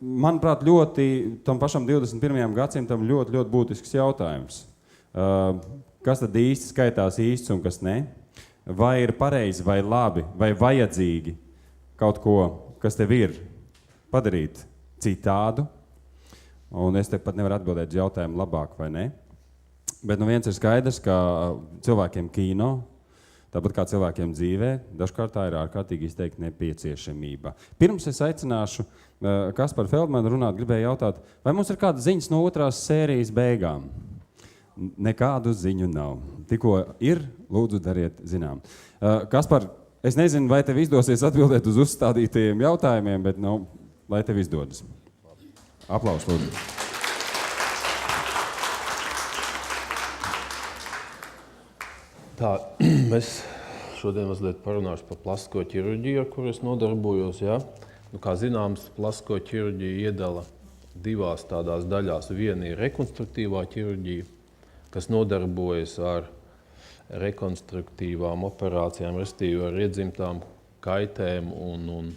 manuprāt, tam pašam 21. gadsimtam ļoti būtisks jautājums. Kas tad īsti skaitās īsts un kas ne? Vai ir pareizi, vai labi, vai vajadzīgi kaut ko, kas tev ir, padarīt citādu? Un es te pat nevaru atbildēt uz jautājumu labāk vai ne. Bet viens ir skaidrs, ka cilvēkiem kino, tāpat kā cilvēkiem dzīvē, dažkārt tā ir ārkārtīgi izteikti nepieciešamība. Pirms es aicināšu Kasparu Feldmanu runāt, gribēju jautāt, vai mums ir kāda ziņas no 2. sērijas beigām? Nekādu ziņu nav. Tikko ir, lūdzu, dariet zinām. Kaspar, es nezinu, vai tev izdosies atbildēt uz uzstādītajiem jautājumiem, bet, lai tev izdodas. Aplaus, lūdzu. Tā, es šodien mazliet parunāšu par plastisko ķirurģiju, ar kuru es nodarbojos. Ja? Kā zināms, plastisko ķirurģiju iedala 2 tādās daļās. Viena ir rekonstruktīvā ķirurģija, kas nodarbojas ar rekonstruktīvām operācijām, respektīvi ar iedzimtām kaitēm un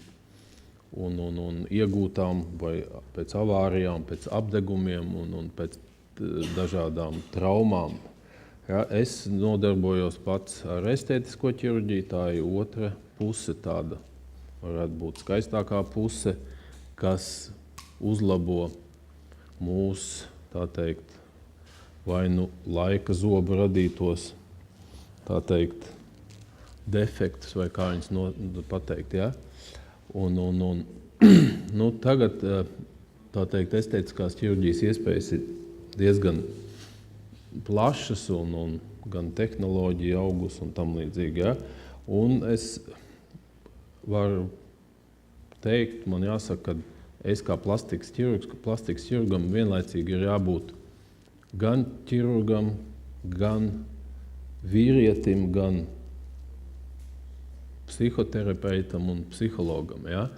iegūtām vai pēc avārijām, pēc apdegumiem un pēc dažādām traumām. Ja, es nodarbojos pats ar estētisko ķirurģiju, tā ir otra puse, tāda varētu būt skaistākā puse, kas uzlabo mūsu, tā teikt, vai laika zobu radītos, tā teikt, defektus, vai kā viņus pateikt, ja? Tagad, tā teikt, estētiskās ķirurģijas iespējas ir diezgan plašas un gan tehnoloģija augus un tam līdzīgi. Ja? Un es varu teikt, man jāsaka, ka es kā plastikas ķirurgam vienlaicīgi ir jābūt gan ķirurgam, gan vīrietim, gan psihoterapeitam un psihologam. Ja?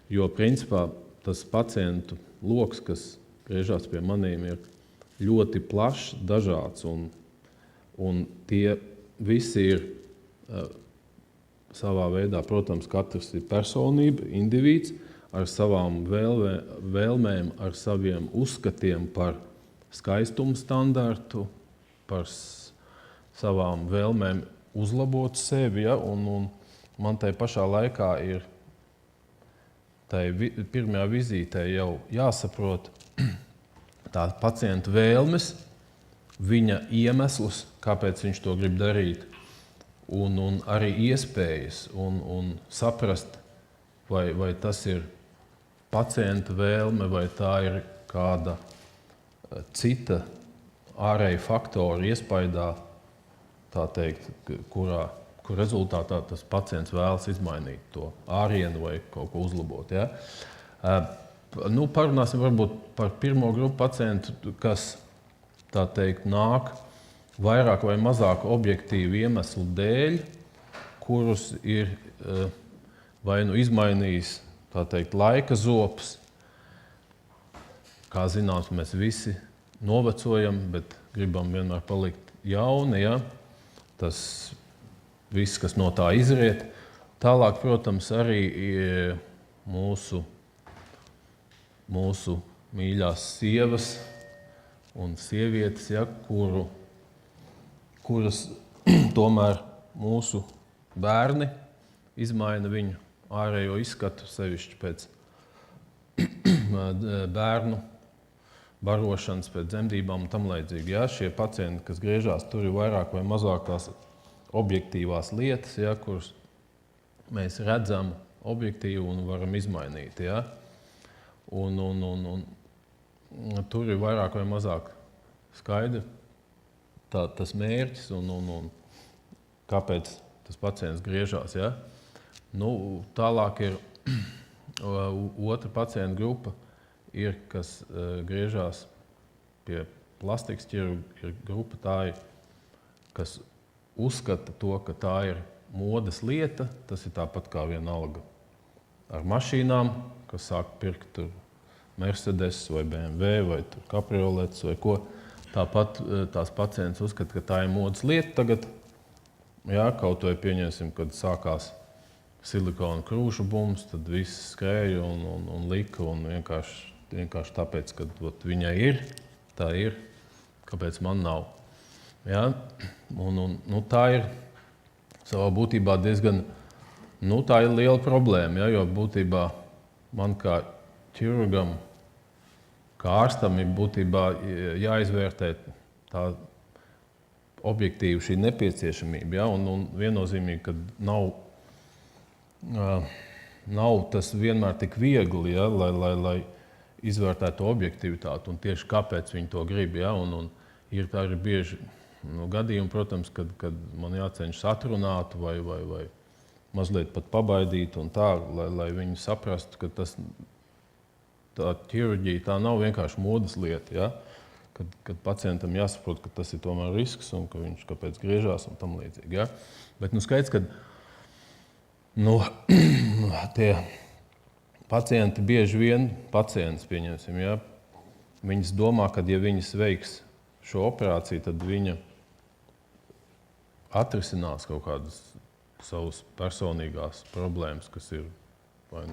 Jo, principā, tas pacientu loks, kas griežās pie maniem, ir ļoti plašs, dažāds, un tie visi ir savā veidā, protams, katrs ir personība, indivīds, ar savām vēlmēm, ar saviem uzskatiem par skaistumu standartu, par savām vēlmēm uzlabot sevi, ja? Un man tai pašā laikā ir tai pirmajā vizītē jau jāsaprot tā pacienta vēlmes, viņa iemeslus, kāpēc viņš to grib darīt, un arī iespējas, un saprast, vai tas ir pacienta vēlme, vai tā ir kāda cita ārēja faktora iespaidā, tā teikt, kur rezultātā tas pacients vēlas izmainīt to ārienu vai kaut ko uzlabot. Ja? Parunāsim varbūt par pirmo grupu pacientu, kas, tā teikt, nāk vairāk vai mazāk objektīvu iemeslu dēļ, kurus ir vai izmainījis, tā teikt, laika zops. Kā zināms, mēs visi novecojam, bet gribam vienmēr palikt jauni, ja? Tas viss, kas no tā izriet. Tālāk, protams, arī mūsu mīļās sievas un sievietes, ja, kuras tomēr mūsu bērni izmaina viņu ārējo izskatu, sevišķi pēc bērnu barošanas, pēc dzemdībām un tam līdzīgi. Ja, šie pacienti, kas griežās, tur ir vairāk vai mazāk tās objektīvās lietas, ja, kuras mēs redzam objektīvi un varam izmainīt. Ja. Un tur ir vairāk vai mazāk skaidri tas mērķis un kāpēc tas pacients griežās. Ja. Tālāk ir otra pacienta grupa, kas griežās pie plastikas ķirurga grupa, tā ir, kas uzskata to, ka tā ir modes lieta, tas ir tāpat kā vienalga ar mašīnām, kas sāk pirkt Mercedes vai BMW vai kapriolets vai ko. Tāpat tās pacients uzskata, ka tā ir modes lieta tagad. Jā, kaut vai pieņemsim, kad sākās silikona krūšu bums, tad viss skrēja un lika. Un vienkārši tāpēc, ka viņai ir, tā ir, kāpēc man nav. Ja? Tā ir savā būtībā diezgan tā ir liela problēma, ja? Jo būtībā man kā ķirurgam, kā ārstam ir būtībā jāizvērtē tā objektīvi šī nepieciešamība. Ja? Un viennozīmīgi, ka nav tas vienmēr tik viegli, ja? lai izvērtētu objektivitāti un tieši kāpēc viņi to grib. Ja? Un ir tā arī bieži gadījumi, protams, kad man jācenšas atrunāt vai mazliet pat pabaidīt un tā, lai viņi saprastu, ka tā ķirurģija tā nav vienkārši modes lieta. Ja? Kad pacientam jāsaprot, ka tas ir tomēr risks un ka viņš kāpēc griežās un tam līdzīgi. Ja? Bet skaidrs, ka tie pacienti bieži vien, pieņemsim, ja? Viņas domā, ka ja viņas veiks šo operāciju, tad viņa atrisinās kaut kādas savas personīgās problēmas, kas ir vai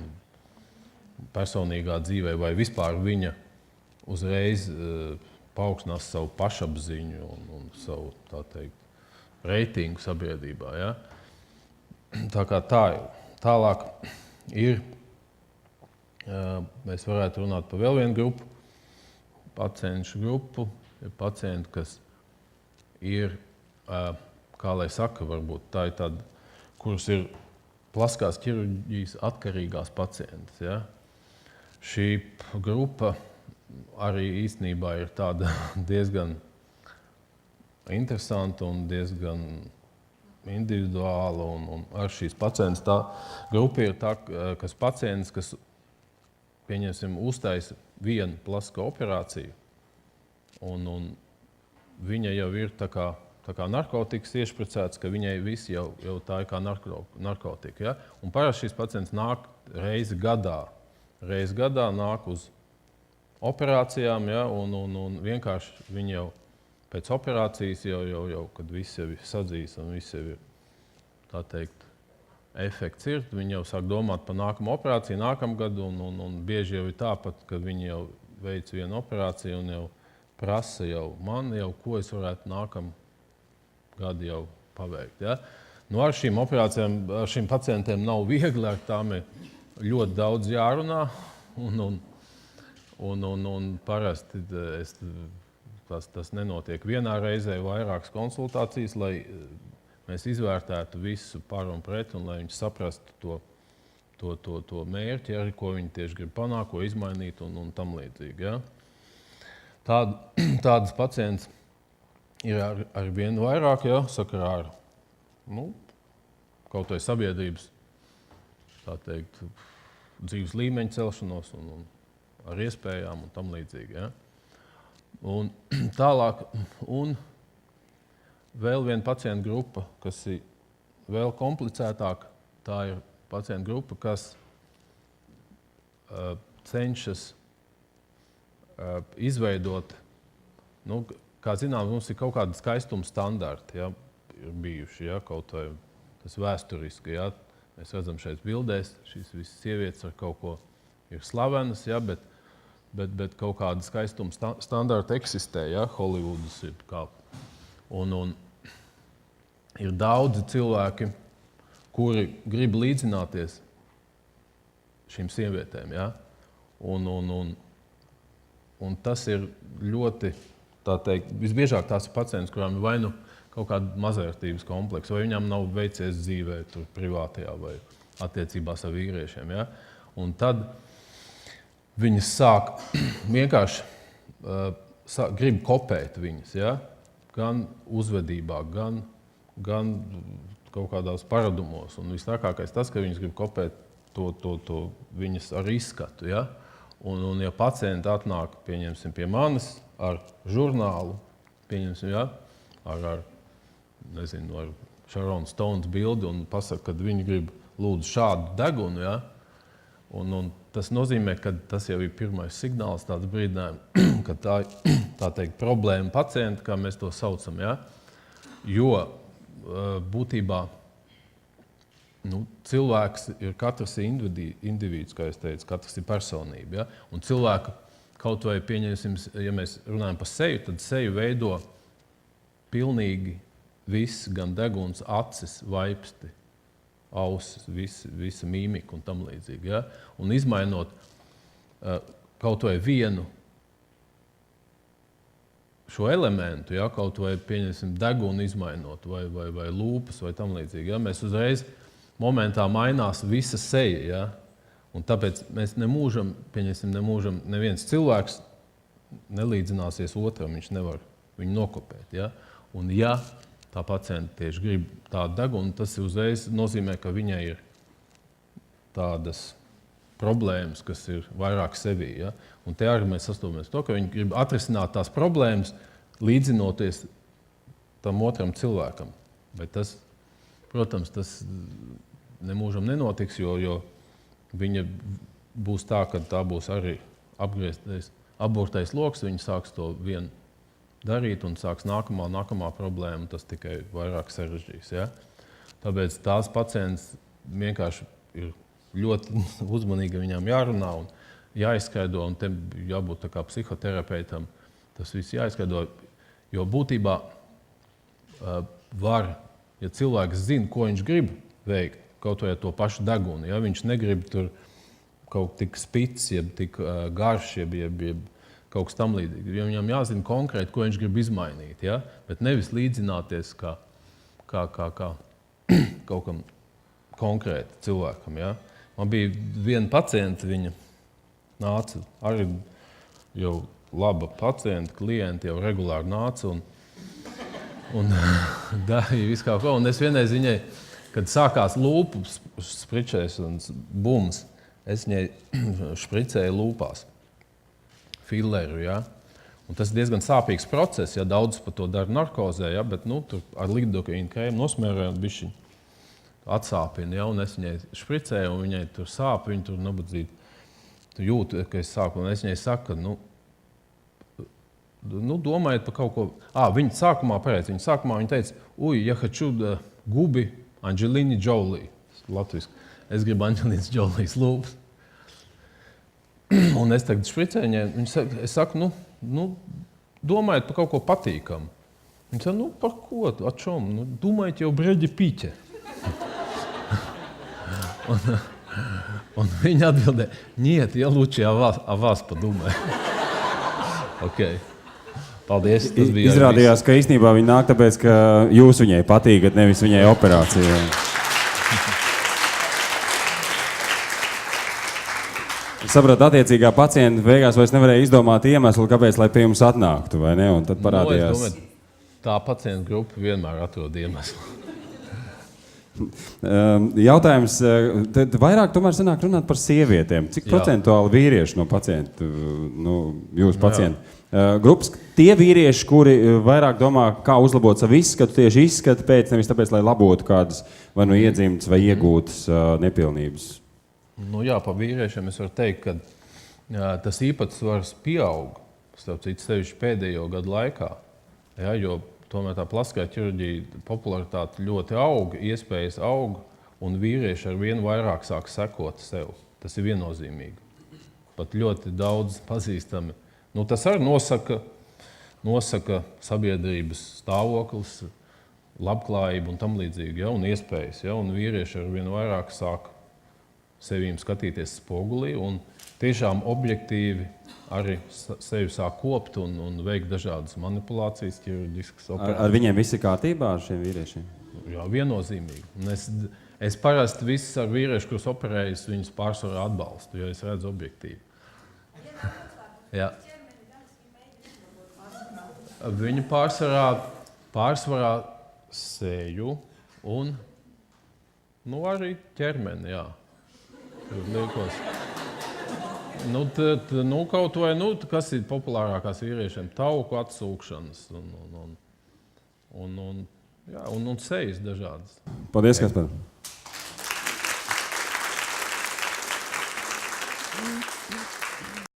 personīgā dzīvē, vai vispār viņa uzreiz paaugstinās savu pašapziņu un savu, tā teikt, reitingu sabiedrībā. Ja? Tā kā tā ir. Tālāk ir, mēs varētu runāt par vēl vienu grupu, pacientu grupu, ir pacienti, kas ir, kā lai saka, varbūt tā ir tāda, kuras ir plastiskās ķirurģijas atkarīgās pacientes. Ja? Šī grupa arī īstenībā ir tāda diezgan interesanta un diezgan individuāla. Un ar šīs pacientes tā grupa ir tā, kas pacients, kas, pieņemsim, uztaisa vienu plastisko operāciju, un viņa jau ir tā kā narkotikas iešpricēts, ka viņai viss jau tā ir kā narkotika. Ja? Un parasti šīs pacients nāk reizi gadā nāk uz operācijām, ja? un vienkārši viņi jau pēc operācijas, jau kad viss jau ir sadzīs un viss jau ir, tā teikt, efekts ir, viņi jau sāk domāt par nākamo operāciju nākamgad, un bieži jau ir tāpat, ka viņi jau veic vienu operāciju un jau prasa man, ko es varētu nākamgad jau paveikt. Ja? Ar šīm operācijām, ar šīm pacientiem nav viegli, ar tām ir ļoti daudz jārunā, un parasti tas nenotiek vienā reizē, vairākas konsultācijas, lai mēs izvērtētu visu par un pret, un lai viņi saprastu to mērķi, arī, ko viņi tieši grib panākt, ko izmainīt un tam līdzīgi. Ja? Tādas pacients ir ar vien vairāk, ja, sakarā ar kaut vai sabiedrības, tā teikt, dzīves līmeņa celšanos un ar iespējām un tam līdzīgi. Ja? Un tālāk, un vēl viena pacientu grupa, kas ir vēl komplicētāka, tā ir pacientu grupa, kas cenšas izveidot, kā zinām, mums ir kaut kādi skaistuma standarti, ja, ir bijuši, ja, kaut vai tas vēsturiski, ja. Mēs redzam šeit bildēs, šīs visas sievietes ar kaut ko ir slavenas, ja, bet kaut kāda skaistuma standarta eksistē, ja, Holivudas ir kā. Un ir daudzi cilvēki, kuri grib līdzināties šīm sievietēm, ja, un tas ir ļoti, tā teikt, visbiežāk tās ir pacients, kurām ir vai nu kaut kāda mazvērtības kompleksa, vai viņām nav veicies dzīvē tur privātajā vai attiecībās ar vīriešiem. Ja? Un tad viņas sāk vienkārši grib kopēt viņas, ja? Gan uzvedībā, gan kaut kādās paradumos. Un vistākākais tas, ka viņas grib kopēt to viņas ar izskatu. Ja? Un ja pacienti atnāk, pieņemsim, pie manis ar žurnālu, pieņemsim, ja? ar Sharon Stones bildi un pasaka, ka viņi grib lūdzu šādu degunu, ja? Un tas nozīmē, ka tas jau ir pirmais signāls, tāds brīdinājums, ka tā teikt problēma pacienta, kā mēs to saucam, ja? Jo būtībā cilvēks ir katrs individs, kā es teicu, katrs ir personība. Ja? Un cilvēka kaut vai pieņemsim, ja mēs runājam par seju, tad seju veido pilnīgi viss, gan deguns, acis, vaipsti, ausis, visa mīmika un tam līdzīgi. Ja? Un izmainot kaut vai vienu šo elementu, ja? Kaut vai pieņemsim degunu izmainot vai lūpas vai tam līdzīgi. Ja? Mēs uzreiz momentā mainās visa seja. Ja? Un tāpēc mēs nemūžam, neviens cilvēks nelīdzināsies otram, viņš nevar viņu nokopēt. Ja? Un ja tā pacienta tieši grib tādu degunu, tas uzreiz nozīmē, ka viņai ir tādas problēmas, kas ir vairāk sevī. Ja? Un te arī mēs sastopamies to, ka viņi grib atrisināt tās problēmas, līdzinoties tam otram cilvēkam. Bet tas, protams, tas nemūžam nenotiks, jo viņa būs tā, ka tā būs arī apburtais loks, viņa sāks to vienu darīt un sāks nākamā problēma, tas tikai vairāk sarežģīs. Ja? Tāpēc tās pacients vienkārši ir ļoti uzmanīgi viņām jārunā un jāizskaidro, un te jābūt tā kā psihoterapeitam, tas viss jāizskaidro, jo būtībā var, ja cilvēks zina, ko viņš grib veikt, kaut vai to pašu degunu, ja viņš negrib tur kaut tik spits, jeb tik garš, jeb kaut kas tam līdzīgi. Jo viņam jāzina konkrēti, ko viņš grib izmainīt, ja? Bet nevis līdzināties kā kaut kam konkrēti cilvēkam. Ja? Man bija viena pacienta, viņa nāca, arī jau laba pacienta, klienti jau regulāri nāca un darīja visu kaut ko. Un es vienreiz viņai, kad sākās lūpu spričēs un bums, es viņai špricēju lūpās. Filleru, ja? Un tas ir diezgan sāpīgs process, ja daudz par to dara narkozē, ja? Bet tur ar lidokaīnu krēmu nosmērēju un bišķiņ atsāpina, ja? Un es viņai špricēju un viņai tur sāp, viņa tur nabadzīt. Tu jūti, ka es sāku, un es viņai saku, ka domājiet par kaut ko. Viņa sākumā viņa teica, ja хочу gubi Angelini Jolie, latviski. Es gribu Angelīnas Jolijas lūpas. Un es tagad špricēju, es saku, domājiet par kaut ko patīkamu. Viņa saka, par ko? О чем? Думаете о Брэде Питте. Un viņa atbildēja, нет, я лучше о вас подумаю. Okay. Paldies. Tas bija izrādījās, ka īstenībā viņa nāk tāpēc, ka jūs viņai patīkat, nevis viņai operācija. Es sapratu, attiecīgā pacienta beigās vairs nevarēja izdomāt iemeslu, kāpēc, lai pie jums atnāktu, vai ne? Un tad parādījās... Es domāju, tā pacienta grupa vienmēr atrod iemeslu. Jautājums, tad vairāk tomēr sanāk runāt par sievietēm. Cik procentuāli vīrieši no pacientu, jūsu pacientu grupas, tie vīrieši, kuri vairāk domā, kā uzlabot savu izskatu, tieši izskatu pēc, nevis tāpēc, lai labotu kādas vai nu iedzimtas vai iegūtas nepilnības? Pa vīriešiem es varu teikt, ka tas īpatsvars pieaug, starp citu sevišķi pēdējo gadu laikā, ja, jo tomēr tā plastiskā ķirurģija popularitāte ļoti aug, iespējas aug, un vīrieši ar vien vairāk sāk sekot sev. Tas ir viennozīmīgi. Pat ļoti daudz pazīstami. Tas arī nosaka sabiedrības stāvoklis, labklājību un tam līdzīgi, ja, un iespējas. Ja, un vīrieši ar vien vairāk sāk sevīm skatīties spogulī un tiešām objektīvi arī sevi sāk kopt un veikt dažādas manipulācijas, ķirurģiskas operācijas. Ar viņiem viss ir kārtībā, ar šiem vīriešiem? Jā, viennozīmīgi. Es parasti visus ar vīriešu, kurus operējis, viņus pārsvarā atbalstu, jo es redzu objektīvi. Jā. Viņi pārsvarā seju un arī ķermeni, jā. Liekos. Kaut vai, kas ir populārākās vīriešiem? Tauku atsūkšanas un sejas dažādas. Paldies, Kaspar.